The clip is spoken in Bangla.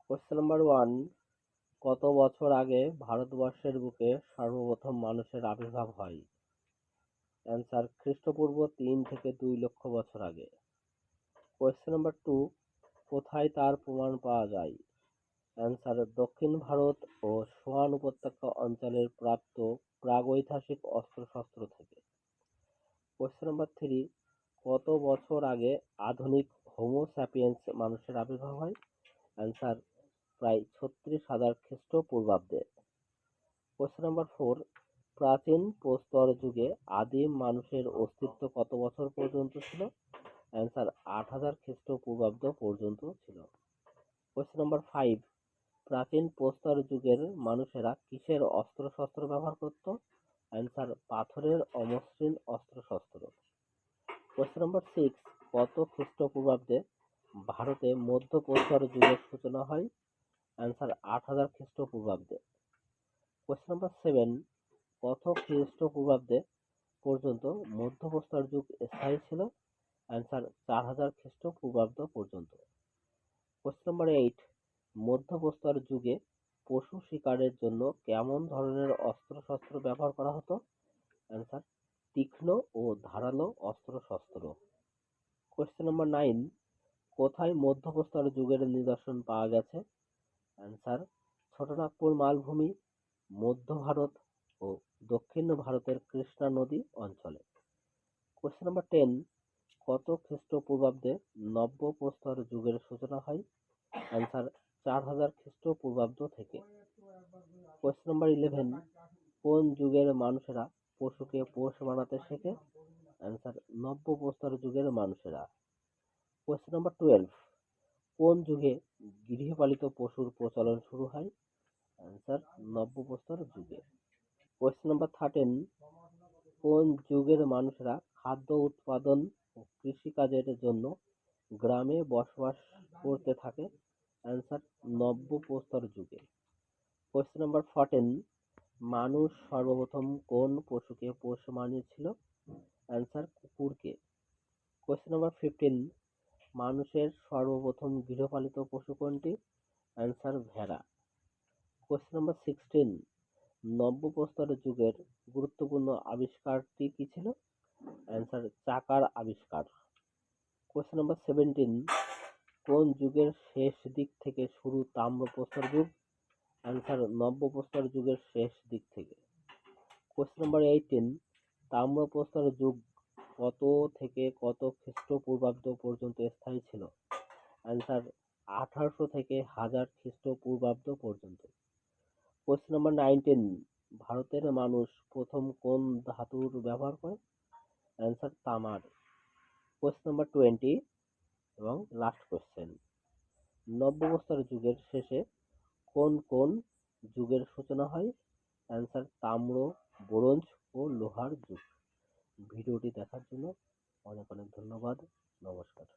কোশ্চেন নাম্বার 1, কত বছর আগে ভারতবর্ষের বুকে সর্বপ্রথম মানুষের আবির্ভাব হয়? অ্যান্সার, খ্রিস্টপূর্ব 3 থেকে 2 লক্ষ বছর আগে। কোশ্চেন নাম্বার 2, কোথায় তার প্রমাণ পাওয়া যায়? অ্যান্সার, দক্ষিণ ভারত ও সোয়ান উপত্যকা অঞ্চলের প্রাপ্ত প্রাগৈতিহাসিক অস্ত্রশস্ত্র থেকে। কোশ্চেন নাম্বার 3, কত বছর আগে আধুনিক হোমো স্যাপিয়েন্স মানুষের আবির্ভাব হয়? অ্যান্সার, প্রায় 36,000 খ্রিস্টপূর্বাব্দে। কোশ্চেন নাম্বার 4, প্রাচীন প্রস্তর যুগে আদিম মানুষের অস্তিত্ব কত বছর পর্যন্ত ছিল? অ্যান্সার, 8,000 খ্রিস্টপূর্বাব্দ পর্যন্ত ছিল। কোশ্চেন নাম্বার 5, প্রাচীন প্রস্তর যুগের মানুষেরা কিসের অস্ত্রশস্ত্র ব্যবহার করত? অ্যান্সার, পাথরের অমসৃণ অস্ত্রশস্ত্র। কোশ্চেন নাম্বার 6, কত খ্রিস্টপূর্বাব্দে ভারতে মধ্য প্রস্তর যুগের সূচনা হয়? অ্যান্সার, 8,000 খ্রিস্টপূর্বাব্দে। কোশ্চেন নাম্বার 7, কত খ্রিস্টপূর্বাব্দে পর্যন্ত মধ্য প্রস্তর যুগ স্থায়ী ছিল? অ্যান্সার, 4,000 খ্রিস্টপূর্বাব্দ পর্যন্ত। কোশ্চেন নাম্বার 8, মধ্য প্রস্তর যুগে পশু শিকারের জন্য কেমন ধরনের অস্ত্রশস্ত্র ব্যবহার করা হতো? অ্যান্সার, তীক্ষ্ণ ও ধারালো অস্ত্রশস্ত্র। কোশ্চেন নাম্বার 9, কোথায় মধ্য প্রস্তর যুগের নিদর্শন পাওয়া গেছে? অ্যান্সার, ছোটনাগপুর মালভূমি, মধ্য ভারত ও দক্ষিণ ভারতের কৃষ্ণা নদী অঞ্চলে। কোশ্চেন নাম্বার 10, কত খ্রিস্টপূর্বাব্দে নব্য প্রস্তর যুগের সূচনা হয়? অ্যান্সার, 4,000 খ্রিস্টপূর্বাব্দ থেকে। কোশ্চেন নাম্বার 11, কোন যুগের মানুষেরা পশুকে পোষ মানাতে শেখে? অ্যান্সার, নব্য প্রস্তর যুগের মানুষেরা। কোশ্চেন নাম্বার 12, কোন যুগে গৃহপালিত পশুর প্রচলন শুরু হয়? অ্যান্সার, নব্য প্রস্তর যুগে। কোশ্চেন নাম্বার 13, কোন যুগের মানুষেরা খাদ্য উৎপাদন ও কৃষিকাজের জন্য গ্রামে বসবাস করতে থাকে? অ্যান্সার, নব্য প্রস্তর যুগে। কোশ্চেন নাম্বার 14, মানুষ সর্বপ্রথম কোন পশুকে পোষ মানিয়েছিল? অ্যান্সার, কুকুরকে। কোশ্চেন নাম্বার 15, মানুষের সর্বপ্রথম গৃহপালিত পশু কোনটি? অ্যান্সার, ভেড়া। কোশ্চেন নাম্বার 16, নব্য প্রস্তর যুগের গুরুত্বপূর্ণ আবিষ্কারটি কি ছিল? অ্যান্সার, চাকার আবিষ্কার। কোশ্চেন নাম্বার 17, কোন যুগের শেষ দিক থেকে শুরু তাম্র প্রস্তর যুগ? অ্যান্সার, নব্য প্রস্তর যুগের শেষ দিক থেকে। কোশ্চেন নাম্বার 18, তাম্র প্রস্তর যুগ কত থেকে কত খ্রিস্টপূর্বাব্দ পর্যন্ত স্থায়ী ছিল? অ্যান্সার, 1800 থেকে 1000 খ্রিস্টপূর্বাব্দ পর্যন্ত। কোশ্চেন নাম্বার 19, ভারতের মানুষ প্রথম কোন ধাতুর ব্যবহার করে? অ্যান্সার, তামার। কোশ্চেন নাম্বার 20 এবং লাস্ট কোশ্চেন, নব্য প্রস্তর যুগের শেষে কোন কোন যুগের সূচনা হয়? অ্যান্সার, তাম্র, ব্রোঞ্জ ও লোহার যুগ। ভিডিওটি দেখার জন্য অনেক অনেক ধন্যবাদ। নমস্কার।